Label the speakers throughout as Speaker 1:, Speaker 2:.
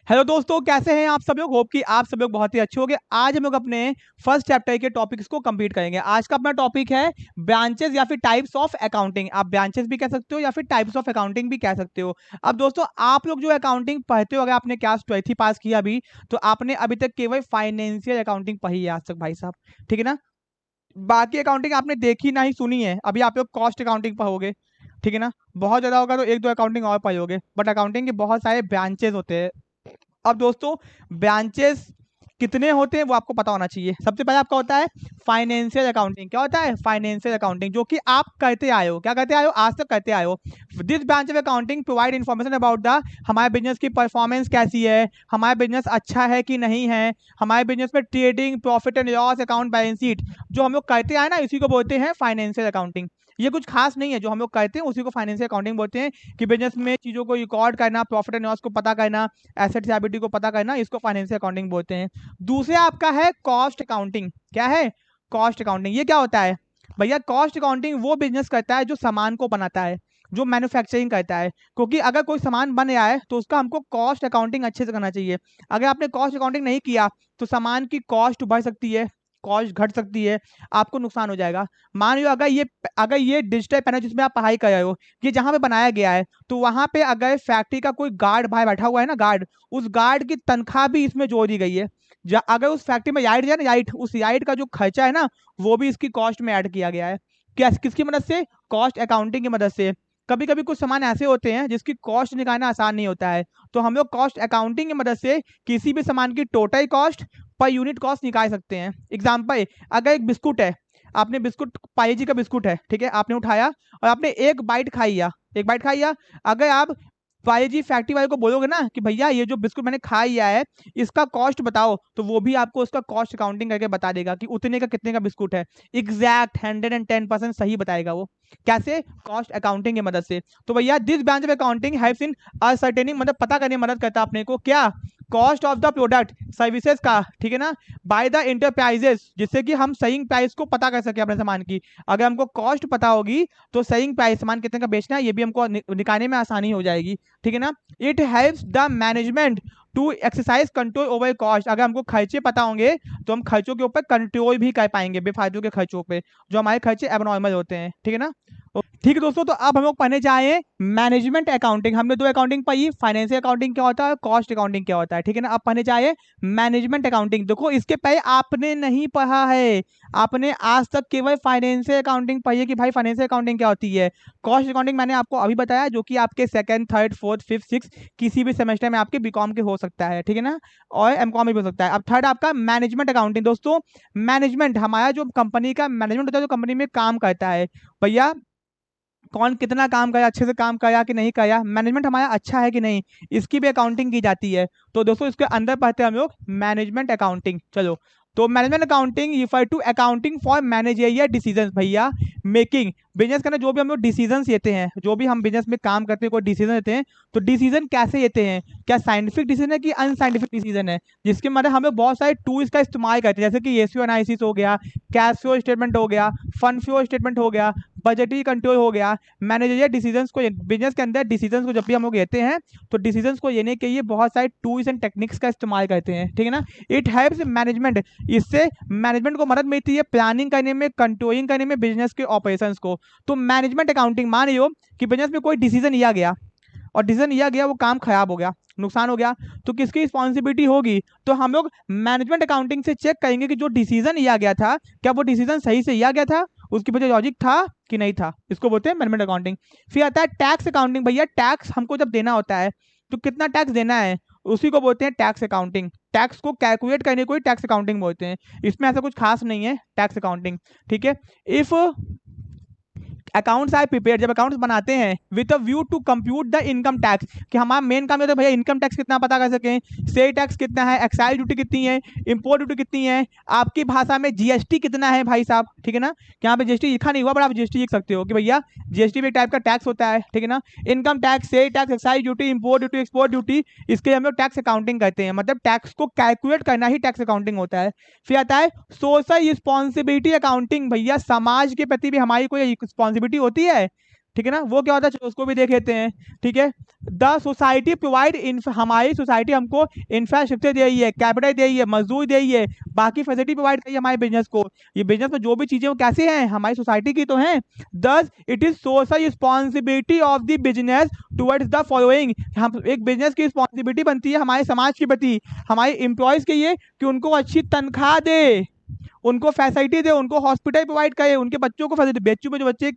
Speaker 1: Hello दोस्तों, कैसे हैं आप सब लोग। होप कि आप सब लोग बहुत ही अच्छे होंगे। आज हम लोग अपने फर्स्ट चैप्टर के टॉपिक्स को कंप्लीट करेंगे। आज का अपना टॉपिक है ब्रांचेस या फिर टाइप्स ऑफ अकाउंटिंग। आप ब्रांचेस भी कह सकते हो या फिर टाइप्स ऑफ अकाउंटिंग भी कह सकते हो। अब दोस्तों, आप लोग जो अकाउंटिंग पढ़ते हो, अगर आपने क्लास 12th पास किया अभी, तो आपने अभी तक केवल फाइनेंशियल अकाउंटिंग पढ़ी है आज तक भाई साहब, ठीक है ना। बाकी अकाउंटिंग आपने देखी ना ही सुनी है। अभी आप लोग कॉस्ट अकाउंटिंग पढ़ोगे, ठीक है ना। बहुत ज्यादा होगा तो एक दो अकाउंटिंग और पढ़ोगे, बट अकाउंटिंग के बहुत सारे ब्रांचेस होते हैं। अब दोस्तों, ब्रांचेस कितने होते हैं वो आपको पता होना चाहिए। सबसे पहले आपका होता है फाइनेंशियल अकाउंटिंग। क्या होता है फाइनेंशियल अकाउंटिंग, जो कि आप करते आए हो। क्या करते आए हो, आज तक करते आए हो। This branch of accounting provide information about the हमारे बिजनेस की परफॉर्मेंस कैसी है, हमारा बिजनेस अच्छा है कि नहीं है, हमारे बिजनेस में trading, profit and loss account, balance sheet, जो हम लोग करते आए ना, इसी को बोलते हैं फाइनेंशियल अकाउंटिंग। ये कुछ खास नहीं है, जो हम लोग करते हैं उसी को फाइनेंशियल अकाउंटिंग बोलते हैं। कि बिजनेस में चीजों को रिकॉर्ड करना, प्रॉफिट एंड लॉस को पता करना, एसेट लायबिलिटी को पता करना, इसको फाइनेंशियल अकाउंटिंग बोलते हैं। दूसरे आपका है कॉस्ट अकाउंटिंग। क्या है कॉस्ट अकाउंटिंग, ये क्या होता है भैया। कॉस्ट अकाउंटिंग वो बिजनेस करता है जो सामान को बनाता है, जो मैन्युफैक्चरिंग करता है। क्योंकि अगर कोई सामान बन रहा है तो उसका हमको कॉस्ट अकाउंटिंग अच्छे से करना चाहिए। अगर आपने कॉस्ट अकाउंटिंग नहीं किया तो सामान की कॉस्ट बढ़ सकती है, कॉस्ट घट सकती है, आपको नुकसान हो जाएगा। मान लो अगर ये डिजिटल पेन है जिसमें आप पढ़ाई कर रहे हो, ये जहां पे बनाया गया है, तो वहां पे अगर फैक्ट्री का कोई गार्ड भाई बैठा हुआ है ना, गार्ड, उस गार्ड की तनख्वाह भी इसमें जोड़ दी गई है। अगर उस फैक्ट्री में यार्ड है ना, यार्ड, उस यार्ड का जो खर्चा है ना, वो भी इसकी कॉस्ट में ऐड किया गया है। क्या किसकी मदद से, कॉस्ट अकाउंटिंग की मदद से। कभी कभी कुछ सामान ऐसे होते हैं जिसकी कॉस्ट निकालना आसान नहीं होता है, तो हम लोग कॉस्ट अकाउंटिंग की मदद से किसी भी सामान की total cost per unit cost निकाल सकते हैं। एग्जाम्पल, अगर एक बिस्कुट है, आपने बिस्कुट, पाई जी का बिस्कुट है, ठीक है, आपने उठाया और आपने एक बाइट खाई, एक बाइट खाई। अगर आप वाले जी फैक्ट्री वाले को बोलोगे ना कि भैया ये जो बिस्कुट मैंने खा लिया है, इसका कॉस्ट बताओ, तो वो भी आपको उसका कॉस्ट अकाउंटिंग करके बता देगा कि उतने का कितने का बिस्कुट है। एग्जैक्ट 110% सही बताएगा वो। कैसे, कॉस्ट अकाउंटिंग की मदद से। तो भैया this branch of accounting helps in ascertaining, मतलब पता करने में मदद करता है अपने को, क्या, cost of the product services का, ठीक है ना, बाय द इंटरप्राइजेस, जिससे कि हम सेलिंग प्राइस को पता कर सके अपने सामान की। अगर हमको कॉस्ट पता होगी तो सेलिंग प्राइस, सामान कितने का बेचना है, ये भी हमको निकालने में आसानी हो जाएगी, ठीक है ना। It helps the management to exercise control over cost. अगर हमको खर्चे पता होंगे तो हम खर्चों के ऊपर कंट्रोल भी कर पाएंगे, बेफालतू के खर्चों पे, जो हमारे खर्चे एबनॉर्मल होते हैं, ठीक है ना। ठीक है दोस्तों, तो अब हम लोग पढ़ने जाए मैनेजमेंट अकाउंटिंग। हमने दो अकाउंटिंग पढ़ी, फाइनेंशियल अकाउंटिंग क्या होता है, कॉस्ट अकाउंटिंग क्या होता है, ठीक है ना। अब पढ़ने जाए मैनेजमेंट अकाउंटिंग। देखो, इसके पहले आपने नहीं पढ़ा है, आपने आज तक केवल फाइनेंशियल अकाउंटिंग पढ़ी है कि भाई फाइनेंशियल अकाउंटिंग क्या होती है। कॉस्ट अकाउंटिंग मैंने आपको अभी बताया, जो कि आपके second, third, fourth, fifth, six किसी भी सेमेस्टर में आपके बीकॉम के हो सकता है, ठीक है ना, और एमकॉम में भी हो सकता है। अब थर्ड आपका मैनेजमेंट अकाउंटिंग। दोस्तों, मैनेजमेंट हमारा जो कंपनी का मैनेजमेंट होता है, जो कंपनी में काम करता है, भैया कौन कितना काम करा, अच्छे से काम करा कि नहीं करा, मैनेजमेंट हमारा अच्छा है कि नहीं, इसकी भी अकाउंटिंग की जाती है। तो दोस्तों, इसके अंदर पढ़ते हैं हम लोग मैनेजमेंट अकाउंटिंग। चलो, तो management accounting refer to accounting for managerial decisions. भैया मेकिंग, बिजनेस के अंदर जो भी हम लोग डिसीजंस लेते हैं, जो भी हम बिजनेस में काम करते हैं, कोई डिसीजन लेते हैं, तो डिसीजन कैसे लेते हैं, क्या साइंटिफिक डिसीजन है कि अनसाइंटिफिक डिसीजन है, जिसके मतलब हम लोग बहुत सारे टूल्स का इस्तेमाल करते हैं, जैसे कि रेशियो एनालिसिस हो गया, कैश फ्लो स्टेटमेंट हो गया, फंड फ्लो स्टेटमेंट हो गया, बजटरी कंट्रोल हो गया। मैनेजरियल डिसीजंस को, बिजनेस के अंदर डिसीजंस को जब भी हम लोग लेते हैं, तो डिसीजंस को लेने के लिए बहुत सारे टूल्स एंड टेक्निक्स का इस्तेमाल करते हैं, ठीक है ना। इट हेल्प्स मैनेजमेंट, इससे मैनेजमेंट को मदद मिलती है प्लानिंग करने में, कंट्रोलिंग करने में बिजनेस के ऑपरेशंस को। तो मैनेजमेंट अकाउंटिंग, मान लो कि बिजनेस में कोई डिसीजन लिया गया, और डिसीजन लिया गया, वो काम खराब हो गया, नुकसान हो गया, तो किसकी रिस्पॉन्सिबिलिटी होगी। तो हम लोग मैनेजमेंट अकाउंटिंग से चेक करेंगे कि जो डिसीजन लिया गया था, क्या वो डिसीजन सही से लिया गया था, उसके पीछे लॉजिक था कि नहीं था, इसको बोलते हैं मैनेजमेंट अकाउंटिंग। फिर आता है टैक्स अकाउंटिंग। भैया टैक्स हमको जब देना होता है, तो कितना टैक्स देना है, उसी को बोलते हैं टैक्स अकाउंटिंग। टैक्स को कैलकुलेट करने को ही टैक्स अकाउंटिंग बोलते हैं। इसमें ऐसा कुछ खास नहीं है टैक्स अकाउंटिंग, ठीक है। इफ अकाउंट्स आर प्रिपेयर, जब अकाउंट्स बनाते हैं with a view to compute the income tax, कि हमारा मेन काम ये होता है भैया इनकम टैक्स कितना पता कर सकें, सेल टैक्स कितना है, एक्साइज ड्यूटी कितनी है, इंपोर्ट ड्यूटी कितनी है, आपकी भाषा में जीएसटी कितना है भाई साहब, ठीक है ना। यहाँ पे जीएसटी लिखा नहीं हुआ, बट आप जीएसटी लिख सकते हो कि भैया जीएसटी भी एक टाइप का टैक्स होता है, ठीक है ना। Income tax, sale tax, excise duty, import duty, export duty, इसके हम लोग टैक्स अकाउंटिंग करते हैं। मतलब टैक्स को कैलकुलेट करना ही टैक्स अकाउंटिंग होता है। फिर आता है सोशल रिस्पॉन्सिबिलिटी अकाउंटिंग। भैया समाज के प्रति भी हमारी कोई रिस्पॉन्सिबिलिटी होती है, ठीक है ना, वो क्या होता है चलो उसको भी देख लेते हैं। ठीक है, द सोसाइटी प्रोवाइड, हमारी सोसाइटी हमको इंफ्रास्ट्रक्चर दे रही है, कैपिटल दे रही है, मजदूर दे रही है, बाकी फैसिलिटी प्रोवाइड करिए हमारे बिजनेस को। ये बिजनेस में जो भी चीजें वो कैसे हैं, हमारी सोसाइटी की तो हैं। Thus it is social responsibility of the business towards the following, हम एक बिजनेस की रिस्पॉन्सिबिलिटी बनती है हमारे समाज के प्रति, हमारे एम्प्लॉयज के लिए, कि उनको अच्छी तनख्वाह दे, उनको फैसिलिटी दे, उनको हॉस्पिटल प्रोवाइड करे, उनके बच्चों को फैसिलिटी, बच्चों में जो बच्चे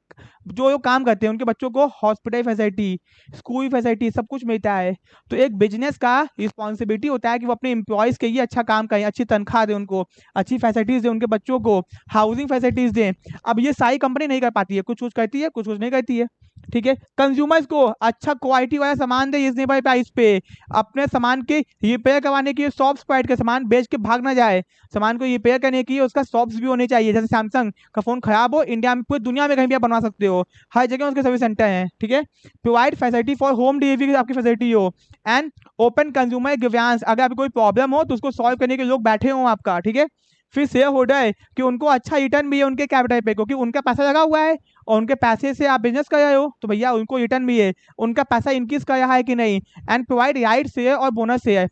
Speaker 1: जो काम करते हैं उनके बच्चों को हॉस्पिटल फैसिलिटी, स्कूल फैसिलिटी सब कुछ मिलता है। तो एक बिजनेस का रिस्पॉन्सिबिलिटी होता है कि वो अपने एम्प्लॉयज के लिए अच्छा काम करें, अच्छी तनख्वाह दे, उनको अच्छी फैसिलिटीज दे, उनके बच्चों को हाउसिंग फैसिलिटीज दें। अब ये सारी कंपनी नहीं कर पाती है, कुछ कुछ करती है, कुछ कुछ नहीं करती है। ठीक है, कंज्यूमर्स को अच्छा क्वालिटी वाला सामान दे रिजनेबल प्राइस पे, अपने सामान के रिपेयर करवाने के लिए शॉप्स प्रोवाइड कर, सामान बेच के भाग ना जाए, सामान को रिपेयर करने की उसका शॉप्स भी होने चाहिए। जैसे सैमसंग का फोन खराब हो, इंडिया में पूरी दुनिया में कहीं भी आप बनवा सकते हो, हर जगह उसके सर्विस सेंटर हैं। ठीक है, provide facility for home delivery आपकी फैसिलिटी हो, एंड ओपन कंज्यूमर ग्रीवेंस, अगर आपको कोई प्रॉब्लम हो तो उसको सॉल्व करने के लोग बैठे हो आपका। ठीक है, फिर शेयर होल्डर है कि उनको अच्छा रिटर्न भी है उनके कैपिटल पे, क्योंकि उनका पैसा लगा हुआ है और उनके पैसे से आप बिजनेस कर रहे हो, तो भैया उनको रिटर्न भी है, उनका पैसा इंक्रीज कर रहा है कि नहीं। एंड प्रोवाइड राइट शेयर और बोनस शेयर,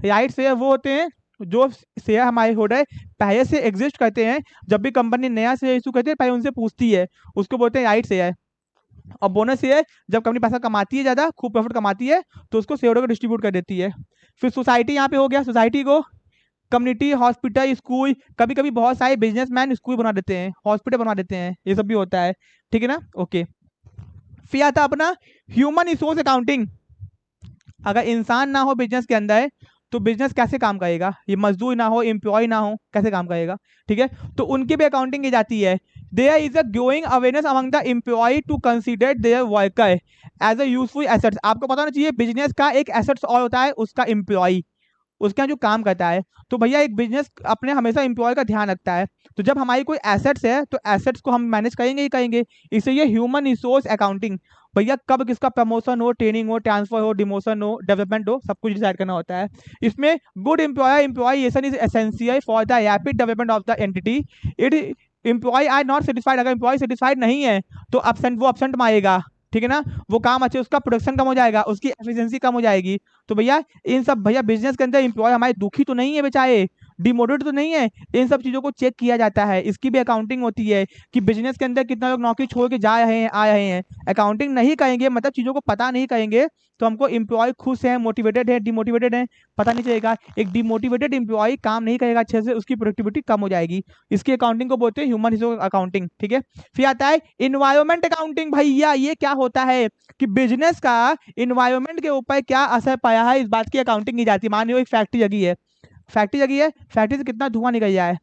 Speaker 1: राइट शेयर वो होते हैं जो शेयर हमारे होल्डर पहले से एग्जिस्ट करते हैं, जब भी कंपनी नया शेयर इशू करती है पहले उनसे पूछती है, उसको बोलते हैं राइट शेयर। और बोनस शेयर जब कंपनी पैसा कमाती है, ज्यादा खूब प्रॉफिट कमाती है, तो उसको शेयरों को डिस्ट्रीब्यूट कर देती है। फिर सोसाइटी यहाँ पे हो गया, सोसाइटी को कम्युनिटी, हॉस्पिटल, स्कूल, कभी कभी बहुत सारे बिजनेसमैन स्कूल बना देते हैं, हॉस्पिटल बनवा देते हैं, ये सब भी होता है। ठीक है ना, ओके। फिर आता अपना ह्यूमन रिसोर्स अकाउंटिंग। अगर इंसान ना हो बिजनेस के अंदर तो बिजनेस कैसे काम करेगा, ये मजदूर ना हो, एम्प्लॉय ना हो, कैसे काम करेगा। ठीक है, तो उनकी भी अकाउंटिंग की जाती है। There is a growing awareness among the employ to consider their worker as a useful assets. आपको पता होना चाहिए बिजनेस का एक एसेट्स और होता है उसका एम्प्लॉय, उसके यहाँ जो काम करता है। तो भैया एक बिजनेस अपने हमेशा एम्प्लॉय का ध्यान रखता है, तो जब हमारी कोई एसेट्स है तो एसेट्स को हम मैनेज करेंगे ही करेंगे, इसलिए ह्यूमन रिसोर्स अकाउंटिंग। भैया कब किसका प्रमोशन हो, ट्रेनिंग हो, ट्रांसफर हो, डिमोशन हो, डेवलपमेंट हो, सब कुछ डिसाइड करना होता है। इसमें good employer employation is essential for the rapid development of the entity. It employ are not satisfied, अगर एम्प्लॉय सेटिस्फाइड नहीं है तो वो अपसेंट मारेगा। ठीक है ना, वो काम अच्छे, उसका प्रोडक्शन कम हो जाएगा, उसकी एफिशिएंसी कम हो जाएगी। तो भैया इन सब, भैया बिजनेस के अंदर एम्प्लॉय हमारे दुखी तो नहीं है बेचारे, डिमोटिवेट तो नहीं है, इन सब चीजों को चेक किया जाता है। इसकी भी अकाउंटिंग होती है कि बिजनेस के अंदर कितना लोग नौकरी छोड़ के जा रहे हैं, आ रहे हैं। अकाउंटिंग नहीं करेंगे, मतलब चीजों को पता नहीं करेंगे, तो हमको एम्प्लॉय खुश है, मोटिवेटेड है, डिमोटिवेटेड है, पता नहीं चलेगा। एक डिमोटिवेटेड एम्प्लॉय काम नहीं करेगा अच्छे से, उसकी प्रोडक्टिविटी कम हो जाएगी। इसकी अकाउंटिंग को बोलते हैं ह्यूमन रिसोर्स अकाउंटिंग। ठीक है, फिर आता है इन्वायरमेंट अकाउंटिंग। भैया ये क्या होता है कि बिजनेस का इन्वायरमेंट के ऊपर क्या असर पाया है, इस बात की अकाउंटिंग की जाती है। मान लो एक फैक्ट्री जगी है, फैक्ट्री जगी है, फैक्ट्री से कितना धुआं निकल जाए,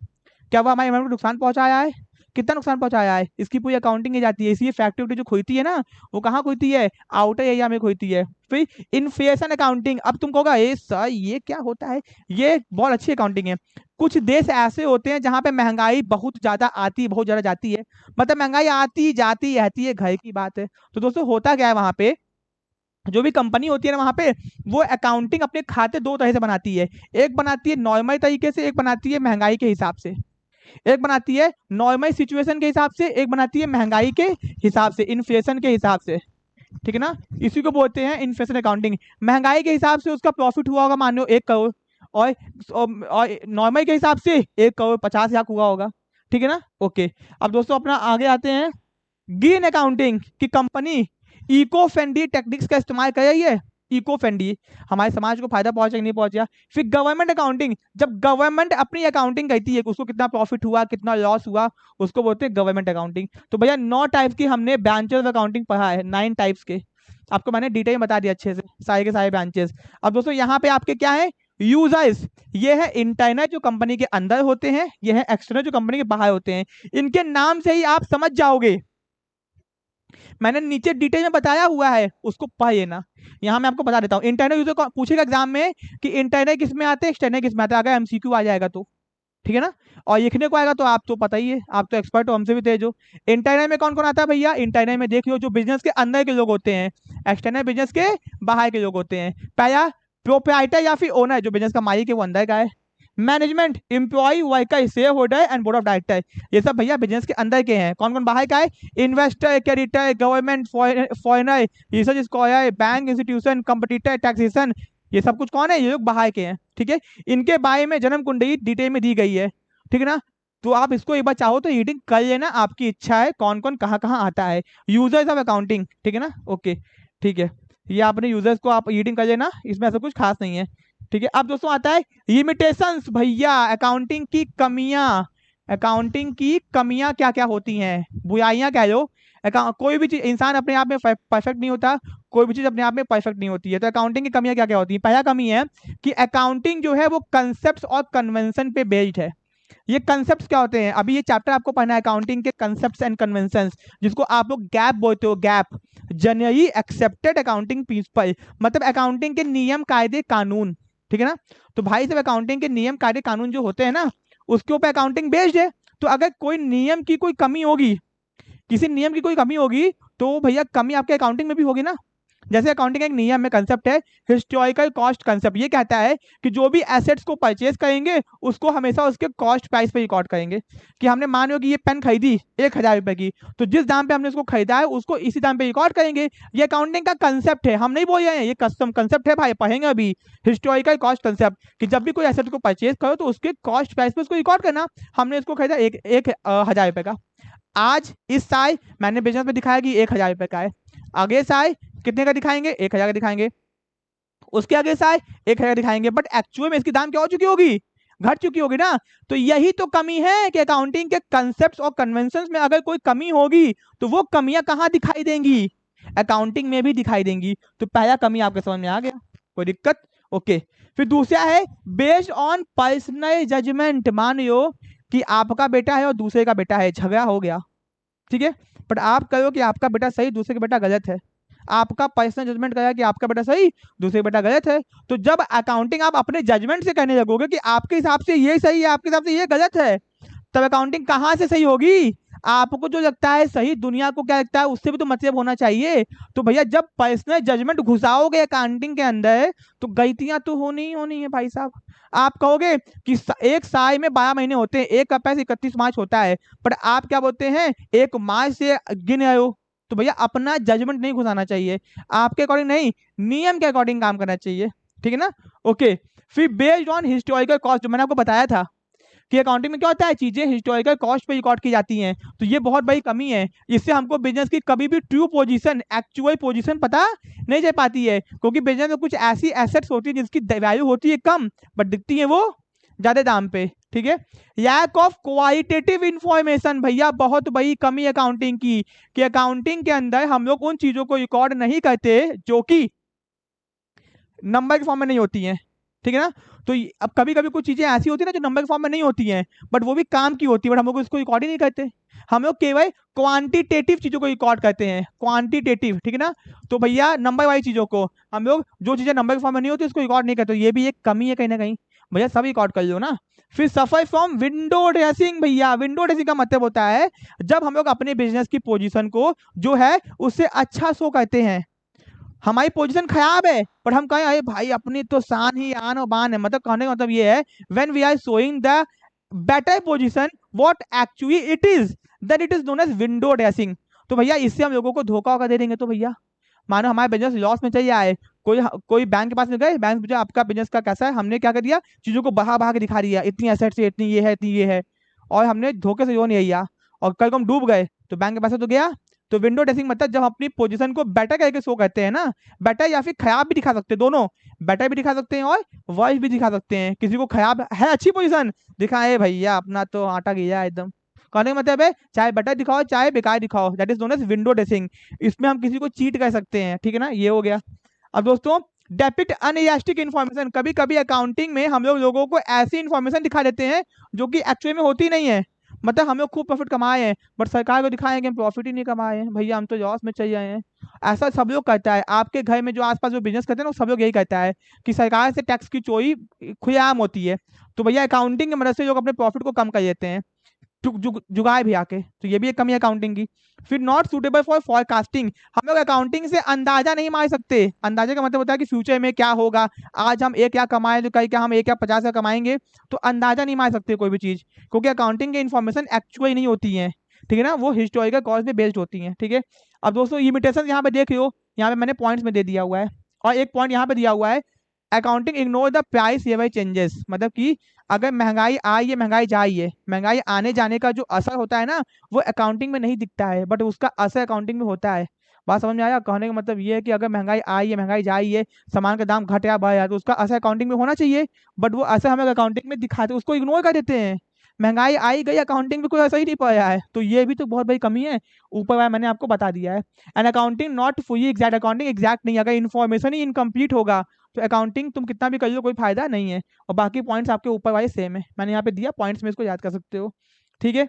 Speaker 1: क्या वो हमारे एनवायरमेंट को नुकसान पहुंचाया है, कितना नुकसान पहुंचाया है, इसकी पूरी अकाउंटिंग की जाती है। इसलिए फैक्ट्री जो खुलती है ना, वो कहाँ खुलती है, आउटर एरिया में खुलती है। फिर इन्फ्लेशन अकाउंटिंग। अब तुम कहोगा ए सर ये क्या होता है, ये बहुत अच्छी अकाउंटिंग है। कुछ देश ऐसे होते हैं जहां पे महंगाई बहुत ज्यादा आती है, बहुत ज्यादा जाती है, मतलब महंगाई आती जाती रहती है, घर की बात है। तो दोस्तों होता क्या है वहां पे, जो भी कंपनी होती है ना वहां पे, वो अकाउंटिंग अपने खाते दो तरह से बनाती है। एक बनाती है नॉर्मल तरीके से, एक बनाती है महंगाई के हिसाब से। एक बनाती है नॉर्मल सिचुएशन के हिसाब से, एक बनाती है महंगाई के हिसाब से, इन्फ्लेशन के हिसाब से। ठीक है ना, इसी को बोलते हैं इन्फ्लेशन अकाउंटिंग। महंगाई के हिसाब से उसका प्रॉफिट हुआ होगा मान लो 1 करोड़, और नॉर्मल के हिसाब से 1 करोड़ 50 लाख हुआ होगा। ठीक है ना, ओके। अब दोस्तों अपना आगे आते हैं ग्रीन अकाउंटिंग की कंपनी इको फ्रेंडली टेक्निक्स का इस्तेमाल कर रही है। इको फ्रेंडली हमारे समाज को फायदा पहुंचा कि नहीं पहुंचा। फिर गवर्नमेंट अकाउंटिंग, जब गवर्नमेंट अपनी अकाउंटिंग करती है, उसको कितना प्रॉफिट हुआ, कितना लॉस हुआ, उसको बोलते हैं गवर्नमेंट अकाउंटिंग। तो भैया 9 टाइप्स की हमने ब्रांचेस ऑफ अकाउंटिंग पढ़ा है, 9 टाइप्स के, आपको मैंने डिटेल में बता दिया अच्छे से, सारे के सारे ब्रांचेस। अब दोस्तों यहाँ पे आपके क्या है, यूजर्स, ये है इंटरनल जो कंपनी के अंदर होते हैं, ये है एक्सटर्नल जो कंपनी के बाहर होते हैं। इनके नाम से ही आप समझ जाओगे, मैंने नीचे डिटेल में बताया हुआ है, उसको पढ़ लेना। यहाँ मैं आपको बता देता हूँ, इंटरनल यूजर को पूछेगा एग्जाम में कि इंटरनल किस में आते हैं, एक्सटर्नल किस में आते हैं, अगर एमसीक्यू आ जाएगा तो। ठीक है ना, और लिखने को आएगा तो आप तो पता ही है, आप तो एक्सपर्ट हो, हमसे भी तेज हो। इंटरनल में कौन कौन आता है भैया, इंटरनल में देख लो जो बिजनेस के अंदर के लोग होते हैं, एक्सटर्नल बिजनेस के बाहर के लोग होते हैं। पहला प्रोप्राइटर या फिर ओनर, जो बिजनेस का मालिक है वो अंदर का है। Management, employ, worker, shareholder and board of director, ये सब भैया बिजनेस के अंदर के हैं। कौन कौन बाहर का है? Investor, creditor, government, foreigner, research scholar, bank, institution, competitor, taxation, ये सब कुछ कौन है? ये लोग बाहर के हैं। ठीक है, इनके बारे में जन्म कुंडली डिटेल में दी गई है। ठीक है ना, तो आप इसको एक बार चाहो तो रीडिंग कर लेना, आपकी इच्छा है कौन कौन कहाँ कहाँ आता है। यूजर्स ऑफ अकाउंटिंग, ठीक है ना, ओके ठीक है, ये आपने यूजर्स को आप रीडिंग कर लेना, इसमें ऐसा कुछ खास नहीं है। ठीक है, अब दोस्तों आता है लिमिटेशंस, भैया अकाउंटिंग की कमियां। अकाउंटिंग की कमियां क्या क्या होती हैं, बुराइयां कह लो। कोई भी चीज, इंसान अपने आप में परफेक्ट नहीं होता, कोई भी चीज अपने आप में परफेक्ट नहीं होती है। तो अकाउंटिंग की कमियां क्या क्या होती है? पहला कमी है कि अकाउंटिंग जो है वो कंसेप्ट और कन्वेंशन पे बेस्ड है। ये कंसेप्ट क्या होते हैं? अभी ये चैप्टर आपको पढ़ना है अकाउंटिंग के कंसेप्ट एंड कन्वेंशंस, जिसको आप लोग गैप बोलते हो, gap, generally accepted accounting principle, मतलब अकाउंटिंग के नियम कायदे कानून। ठीक है ना, तो भाई सब अकाउंटिंग के नियम कायदे कानून जो होते हैं ना, उसके ऊपर अकाउंटिंग बेस्ड है। तो अगर कोई नियम की कोई कमी होगी, किसी नियम की कोई कमी होगी, तो भैया कमी आपके अकाउंटिंग में भी होगी ना। जैसे अकाउंटिंग एक नियम में कंसेप्ट है हिस्टोरिकल कॉस्ट कंसेप्ट, ये कहता है कि जो भी एसेट्स को परचेज करेंगे उसको हमेशा उसके कॉस्ट प्राइस पे रिकॉर्ड करेंगे। कि हमने मान लो कि ये पेन खरीदी 1,000 रुपए की, तो जिस दाम पे हमने उसको खरीदा है उसको इसी दाम पे रिकॉर्ड करेंगे। ये अकाउंटिंग का कंसेप्ट है, हम नहीं बोल रहे हैं, ये कस्टम कंसेप्ट है भाई, पढ़ेंगे अभी हिस्टोरिकल कॉस्ट कंसेप्ट, कि जब भी कोई एसेट को परचेज करो तो उसके कॉस्ट प्राइस पे उसको रिकॉर्ड करना। हमने इसको खरीदा 1,000 रुपए का, आज इस साल मैंने बिजनेस में दिखाया कि 1,000 रुपए का है, अगले साल कितने का दिखाएंगे? 1,000 का दिखाएंगे, उसके आगे साल 1,000 दिखाएंगे, बट एक्चुअल में इसकी दाम क्या हो चुकी होगी? घट चुकी होगी ना। तो यही तो कमी है कि अकाउंटिंग के कंसेप्ट्स और कन्वेंशंस में अगर कोई कमी होगी तो वो कमियां कहाँ दिखाई देंगी? अकाउंटिंग में भी दिखाई देंगी। तो पहला कमी आपके समझ में आ गया, कोई दिक्कत? ओके, फिर दूसरा है बेस्ड ऑन पर्सनल जजमेंट। मान लो कि आपका बेटा है और दूसरे का बेटा है, झगड़ा हो गया, ठीक है, बट आप कहो कि आपका बेटा सही, दूसरे का बेटा गलत है। आपका पर्सनल जजमेंट कहा कि आपका बेटा सही, दूसरे का बेटा गलत है। तो जब अकाउंटिंग आप अपने जजमेंट से कहने लगोगे कि आपके हिसाब से ये सही है, आपके हिसाब से ये गलत है, तब अकाउंटिंग कहाँ से सही होगी? आपको जो लगता है सही, दुनिया को क्या लगता है उससे भी तो मतलब होना चाहिए। तो भैया जब पर्सनल जजमेंट घुसाओगे अकाउंटिंग के अंदर तो गलतियां तो होनी ही होनी है भाई साहब। आप कहोगे कि एक साल में 12 महीने होते हैं, एक अप्रैल से 31 मार्च होता है, पर आप क्या बोलते हैं 1 मार्च से गिन रहे हो। तो भैया अपना जजमेंट नहीं घुसाना चाहिए, आपके अकॉर्डिंग नहीं, नियम के अकॉर्डिंग काम करना चाहिए। ठीक है ना, ओके। फिर बेस्ड ऑन हिस्टोरिकल कॉस्ट, जो मैंने आपको बताया था कि अकाउंटिंग में क्या होता है, चीजें हिस्टोरिकल कॉस्ट पे रिकॉर्ड की जाती हैं। तो ये बहुत बड़ी कमी है, इससे हमको बिजनेस की कभी भी ट्रू पोजीशन, एक्चुअल पोजीशन पता नहीं चल पाती है, क्योंकि बिजनेस में कुछ ऐसी एसेट्स होती है जिसकी वैल्यू होती है कम, बट दिखती है वो ज्यादा दाम पे। ठीक है, लैक ऑफ क्वालिटेटिव इंफॉर्मेशन, भैया बहुत बड़ी कमी अकाउंटिंग की, कि अकाउंटिंग के अंदर हम लोग उन चीजों को रिकॉर्ड नहीं करते जो कि नंबर के फॉर्म में नहीं होती हैं। ठीक है ना, तो अब कभी कभी कुछ चीजें ऐसी होती है ना जो नंबर के फॉर्म में नहीं होती हैं, बट वो भी काम की होती है, बट हम लोग इसको रिकॉर्ड ही नहीं करते। हम लोग केवल क्वांटिटेटिव चीजों को रिकॉर्ड करते हैं, क्वांटिटेटिव, ठीक है ना। तो भैया नंबर वाली चीजों को हम लोग, जो चीजें नंबर के फॉर्म में नहीं होती उसको रिकॉर्ड नहीं करते, ये भी एक कमी है कहीं ना कहीं। भैया सब रिकॉर्ड कर लो ना। फिर सफर फ्रॉम विंडो ड्रेसिंग, भैया विंडो ड्रेसिंग का मतलब होता है जब हम लोग अपने बिजनेस की पोजीशन को जो है उससे अच्छा शो करते हैं। हमारी पोजीशन खराब है पर हम कहें अरे भाई अपनी तो शान ही आन और बान है, मतलब कहने का मतलब ये है when we are showing the better position what actually it is, then it is known as window dressing. तो भैया इससे हम लोगों को धोखा होकर दे देंगे। तो भैया मानो हमारे बिजनेस लॉस में चल जाए, कोई कोई बैंक के पास में गए, बैंक पूछा आपका बिजनेस का कैसा है, हमने क्या कर दिया, चीजों को बहा बहा के दिखा दिया, इतनी एसेट्स है, इतनी ये है, इतनी ये है, और हमने धोखे से जो नहीं लिया, और कल को हम डूब गए तो बैंक के पैसा तो गया। तो विंडो ड्रेसिंग मतलब जब अपनी पोजीशन को बेटर करके शो करते हैं ना, बेटर या फिर खराब भी दिखा सकते हैं, दोनों, बेटर भी दिखा सकते हैं और वर्स भी दिखा सकते हैं। किसी को खराब है अच्छी पोजीशन दिखाए, भैया अपना तो आटा गया एकदम, कहने का मतलब है चाहे बेटर दिखाओ चाहे बेकार दिखाओ, that is known as window dressing. इसमें हम किसी को चीट कर सकते हैं, ठीक है ना, ये हो गया। अब दोस्तों डेपिक्ट अनरियलिस्टिक इन्फॉर्मेशन, कभी कभी अकाउंटिंग में हम लोग लोगों को ऐसी इन्फॉर्मेशन दिखा देते हैं जो कि एक्चुअली में होती नहीं है। मतलब हम लोग खूब प्रॉफिट कमाए हैं बट सरकार को दिखाए कि हम प्रॉफिट ही नहीं कमाए हैं, भैया हम तो लॉस में चले जाए हैं। ऐसा सब लोग करता है, आपके घर में जो आसपास जो बिजनेस करते हैं ना वो सब लोग यही करता है कि सरकार से टैक्स की चोरी खुलेआम होती है। तो भैया अकाउंटिंग की मदद से लोग अपने प्रॉफिट को कम कर लेते हैं। जुगाए भी आके, तो ये भी एक कमी है अकाउंटिंग की। फिर नॉट सुटेबल फॉर फॉरकास्टिंग, हम लोग अकाउंटिंग से अंदाजा नहीं मार सकते। अंदाजा का मतलब होता है कि फ्यूचर में क्या होगा, आज हम 1 लाख कमाए तो कल क्या हम 1 लाख 50 हज़ार कमाएंगे, तो अंदाजा नहीं मार सकते कोई भी चीज, क्योंकि अकाउंटिंग की इन्फॉर्मेशन एक्चुअल नहीं होती है, ठीक है ना, वो हिस्टोरिकल कॉज पे बेस्ड होती है, ठीक है। अब दोस्तों लिमिटेशन यहाँ पे देख लो, यहाँ पे मैंने पॉइंट्स में दे दिया हुआ है, और एक पॉइंट यहाँ पे दिया हुआ है, accounting ignore the price level changes, मतलब कि अगर महंगाई आई है महंगाई जाई है, महंगाई आने जाने का जो असर होता है ना, वो अकाउंटिंग में नहीं दिखता है, बट उसका असर अकाउंटिंग में होता है। बात समझ में आया? कहने का मतलब ये है कि अगर महंगाई आई है महंगाई जाई है, सामान का दाम घट या बढ़, तो उसका असर अकाउंटिंग में होना चाहिए, बट वो असर हमें अकाउंटिंग में दिखाते, उसको इग्नोर कर देते हैं। महंगाई आई गई, अकाउंटिंग में कोई असर ही नहीं पड़ रहा है, तो ये भी तो बहुत बड़ी कमी है। ऊपर वाला मैंने आपको बता दिया है। And accounting not fully exact, accounting exact नहीं, अगर इन्फॉर्मेशन ही इनकम्प्लीट होगा तो अकाउंटिंग तुम कितना भी कर लो कोई फायदा नहीं है। और बाकी पॉइंट्स आपके ऊपर वाले सेम है, मैंने यहाँ पे दिया पॉइंट्स में, इसको याद कर सकते हो, ठीक है।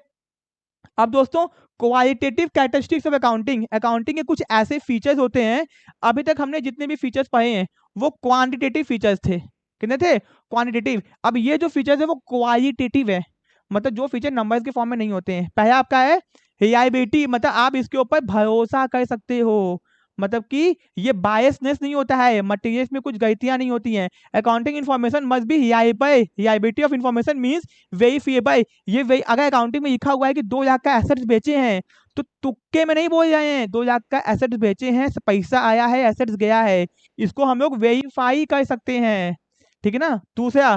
Speaker 1: अब दोस्तों qualitative characteristics of accounting, accounting के कुछ ऐसे फीचर्स होते हैं, अभी तक हमने जितने भी फीचर्स पढ़े हैं वो क्वांटिटेटिव फीचर्स थे, कितने थे? क्वांटिटेटिव। अब ये जो फीचर्स है वो क्वालिटेटिव है, मतलब जो फीचर नंबर्स के फॉर्म में नहीं होते हैं। पहला आपका है रिलायबिलिटी, मतलब आप इसके ऊपर भरोसा कर सकते हो, मतलब कि ये बायसनेस नहीं होता है, मटेरियल्स में कुछ गलतियां नहीं होती हैं। Accounting information must be reliable, reliability of information means verifiable. ये वही, अगर अकाउंटिंग में लिखा हुआ है कि 2 लाख का एसेट्स बेचे हैं, तो तुक्के में नहीं बोल रहे हैं, 2 लाख का एसेट्स बेचे हैं, पैसा आया है, एसेट्स गया है, इसको हम लोग वेरीफाई कर सकते हैं, ठीक है ना। दूसरा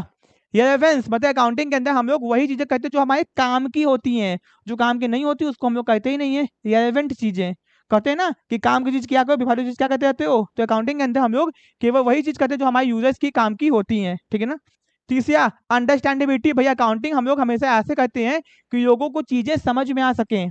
Speaker 1: रेलेवेंस, मतलब अकाउंटिंग के अंदर हम लोग वही चीजें करते हैं जो हमारे काम की होती हैं, जो काम की नहीं होती उसको हम लोग करते ही नहीं है। रेलेवेंट चीजें कहते हैं ना कि काम की चीज क्या करो, बेफालतू चीज क्या करते रहते हो, तो अकाउंटिंग के अंदर हम लोग केवल वही चीज करते हैं जो हमारे यूजर्स की काम की होती हैं, ठीक है ना। तीसरा अंडरस्टैंडेबिलिटी, भैया अकाउंटिंग हम लोग हमेशा ऐसे करते हैं कि लोगों को चीजें समझ में आ सकें।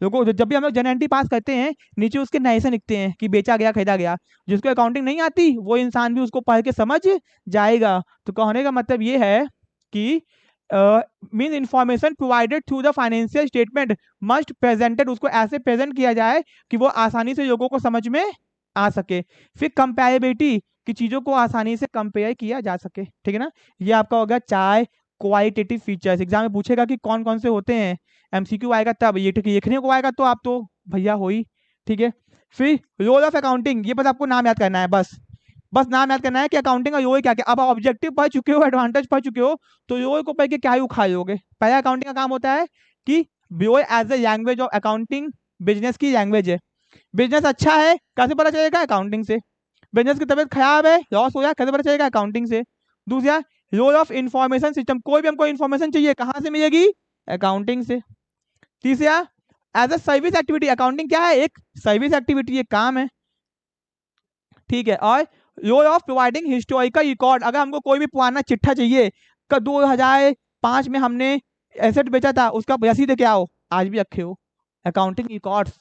Speaker 1: लोगों जब भी हम लोग जनरल एंट्री पास करते हैं, नीचे उसके नरेशन लिखते हैं कि बेचा गया खरीदा गया, जिसको अकाउंटिंग नहीं आती वो इंसान भी उसको पढ़ के समझ जाएगा। तो कहने का मतलब ये है कि mean information provided through the financial statement must presented, उसको ऐसे प्रेजेंट किया जाए कि वो आसानी से लोगों को समझ में आ सके। फिर कंपेरेबिलिटी, कि चीजों को आसानी से कंपेयर किया जा सके, ठीक है ना। ये आपका होगा 4 क्वालिटेटिव फीचर्स। एग्जाम में पूछेगा कि कौन कौन से होते हैं, एमसीक्यू आएगा तब, ये ठीक लिखने को आएगा तो आप तो भैया हो ही, ठीक है। फिर रोल ऑफ अकाउंटिंग, ये बस आपको नाम याद करना है, बस नाम याद करना है कि अकाउंटिंग का रोल क्या क्या। अब ऑब्जेक्टिव पढ़ चुके हो, एडवांटेज पढ़ चुके हो, तो रोल को पढ़ के क्या ही उखाड़ लोगे। पहला अकाउंटिंग का काम होता है कि role as a language of accounting, business की लैंग्वेज है। बिजनेस अच्छा है कैसे पता चलेगा? अकाउंटिंग से। बिजनेस की तबीयत खराब है, लॉस हो जाए, कैसे पता चलेगा? अकाउंटिंग से। दूसरा रोल ऑफ इंफॉर्मेशन सिस्टम, कोई भी हमको इन्फॉर्मेशन चाहिए कहाँ से मिलेगी? अकाउंटिंग से। तीसरा as a service activity, accounting क्या है? एक सर्विस एक्टिविटी, एक काम है, ठीक है। और role of providing historical record, अगर हमको कोई भी पुराना चिट्ठा चाहिए, का 2005 में हमने एसेट बेचा था, उसका रसीद क्या हो, आज भी रखे हो, अकाउंटिंग रिकॉर्ड्स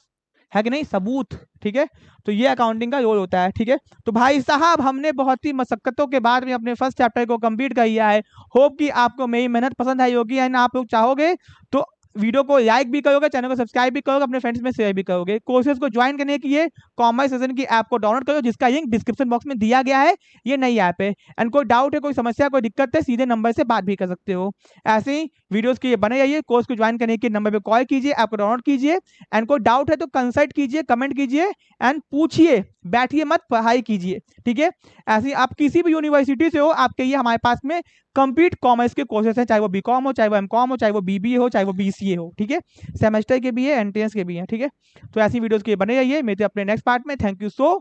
Speaker 1: है कि नहीं, सबूत, ठीक है। तो ये अकाउंटिंग का रोल होता है, ठीक है। तो भाई साहब हमने बहुत ही मशक्कतों के बाद में अपने फर्स्ट चैप्टर को कंप्लीट कर लिया है। होप कि आपको मेरी मेहनत पसंद आई होगी, एंड आप लोग चाहोगे तो वीडियो को लाइक भी करोगे, चैनल को सब्सक्राइब भी करोगे, अपने फ्रेंड्स में शेयर भी करोगे। कोर्सेज को ज्वाइन करने के लिए कॉमर्स सेशन की ऐप को डाउनलोड करो, जिसका लिंक डिस्क्रिप्शन बॉक्स में दिया गया है। ये नई ऐप है, एंड कोई डाउट है, कोई समस्या, कोई दिक्कत है, सीधे नंबर से बात भी कर सकते हो। ऐसे ही वीडियोस के लिए बने रहिए। कोर्स को ज्वाइन करने के नंबर पे कॉल कीजिए, ऐप को डाउनलोड कीजिए, एंड कोई डाउट है तो कंसल्ट कीजिए, कमेंट कीजिए, एंड पूछिए, बैठिए मत, पढ़ाई कीजिए, ठीक है। ऐसे ही आप किसी भी यूनिवर्सिटी से हो, आपके लिए हमारे पास में कंप्लीट कॉमर्स के कोर्सेज हैं, चाहे वो बीकॉम हो, चाहे वो एमकॉम हो, चाहे वो बीबीए हो, चाहे वो बीसीए हो, ठीक है। सेमेस्टर के भी है, एंट्रेंस के भी हैं, ठीक है। तो ऐसी वीडियोस के लिए बने रहिए। मिलते हैं अपने नेक्स्ट पार्ट में। Thank you so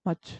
Speaker 1: much.